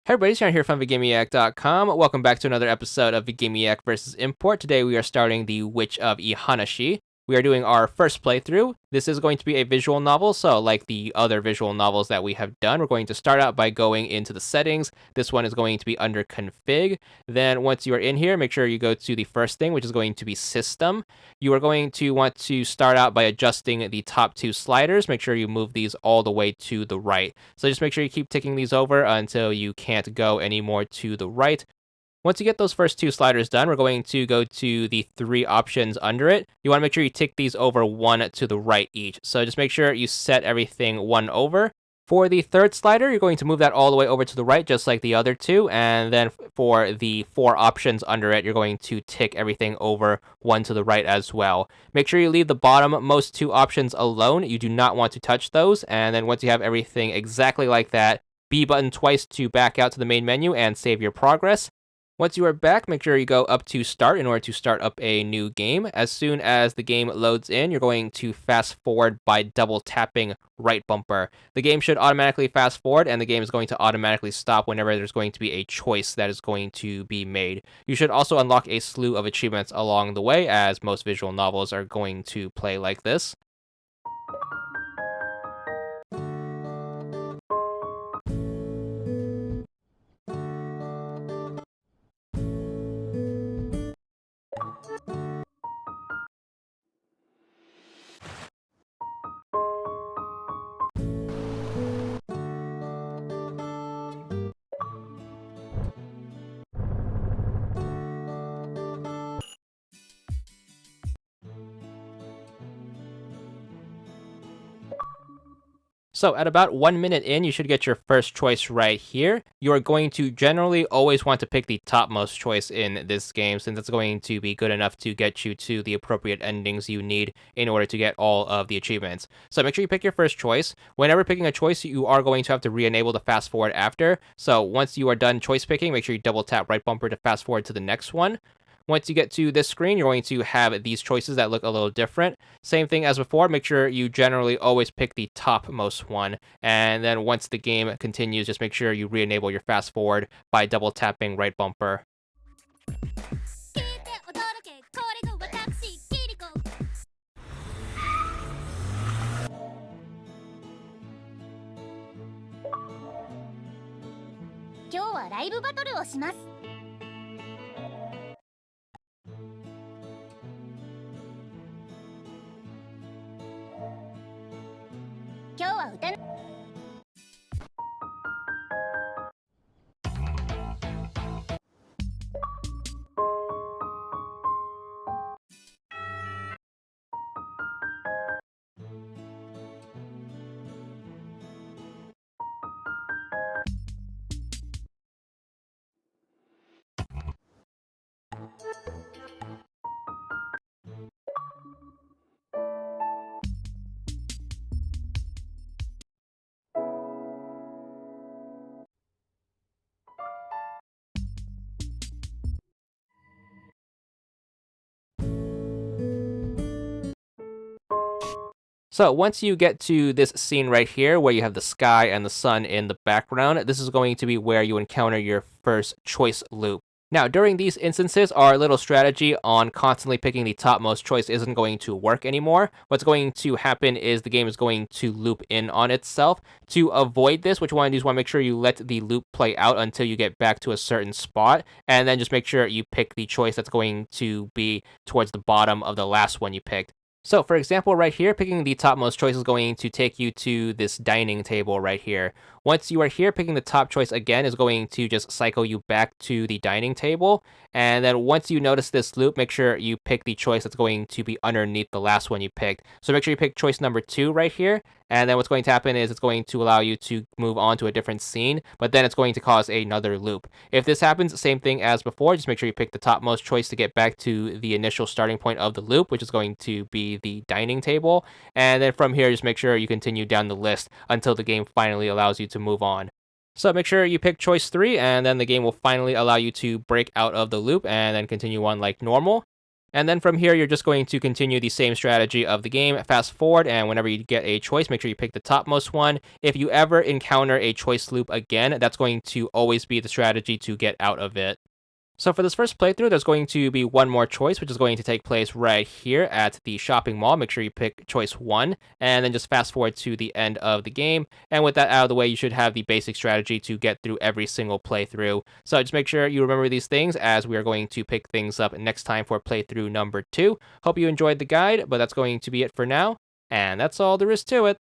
Hey everybody, Sharon here from VGamiac.com. Welcome back to another episode of VGamiac vs. Import. Today we are starting The Witch of Ihanashi. We are doing our first playthrough. This is going to be a visual novel, so like the other visual novels that we have done, we're going to start out by going into the settings. This one is going to be under config. Then once you are in here, make sure you go to the first thing, which is going to be system. You are going to want to start out by adjusting the top two sliders. Make sure you move these all the way to the right. So just make sure you keep ticking these over until you can't go any more to the right. Once you get those first two sliders done, we're going to go to the three options under it. You want to make sure you tick these over one to the right each. So just make sure you set everything one over. For the third slider, you're going to move that all the way over to the right, just like the other two. And then for the four options under it, you're going to tick everything over one to the right as well. Make sure you leave the bottom most two options alone. You do not want to touch those. And then once you have everything exactly like that, B button twice to back out to the main menu and save your progress. Once you are back, make sure you go up to start in order to start up a new game. As soon as the game loads in, you're going to fast forward by double tapping right bumper. The game should automatically fast forward, and the game is going to automatically stop whenever there's going to be a choice that is going to be made. You should also unlock a slew of achievements along the way, as most visual novels are going to play like this. So at about 1 minute in, you should get your first choice right here. You are going to generally always want to pick the topmost choice in this game, since it's going to be good enough to get you to the appropriate endings you need in order to get all of the achievements. So make sure you pick your first choice. Whenever picking a choice, you are going to have to re-enable the fast forward after. So once you are done choice picking, make sure you double tap right bumper to fast forward to the next one. Once you get to this screen, you're going to have these choices that look a little different. Same thing as before, make sure you generally always pick the topmost one. And then once the game continues, just make sure you re-enable your fast forward by double tapping right bumper. So once you get to this scene right here where you have the sky and the sun in the background, this is going to be where you encounter your first choice loop. Now, during these instances, our little strategy on constantly picking the topmost choice isn't going to work anymore. What's going to happen is the game is going to loop in on itself. To avoid this, what you want to do is want to make sure you let the loop play out until you get back to a certain spot, and then just make sure you pick the choice that's going to be towards the bottom of the last one you picked. So, for example, right here, picking the topmost choice is going to take you to this dining table right here. Once you are here, picking the top choice again is going to just cycle you back to the dining table. And then once you notice this loop, make sure you pick the choice that's going to be underneath the last one you picked. So make sure you pick choice number 2 right here. And then what's going to happen is it's going to allow you to move on to a different scene, but then it's going to cause another loop. If this happens, same thing as before, just make sure you pick the topmost choice to get back to the initial starting point of the loop, which is going to be the dining table. And then from here, just make sure you continue down the list until the game finally allows you to move on. So make sure you pick choice 3, and then the game will finally allow you to break out of the loop and then continue on like normal. And then from here, you're just going to continue the same strategy of the game. Fast forward, and whenever you get a choice, make sure you pick the topmost one. If you ever encounter a choice loop again, that's going to always be the strategy to get out of it. So for this first playthrough, there's going to be one more choice, which is going to take place right here at the shopping mall. Make sure you pick choice 1, and then just fast forward to the end of the game. And with that out of the way, you should have the basic strategy to get through every single playthrough. So just make sure you remember these things as we are going to pick things up next time for playthrough number 2. Hope you enjoyed the guide, but that's going to be it for now. And that's all there is to it.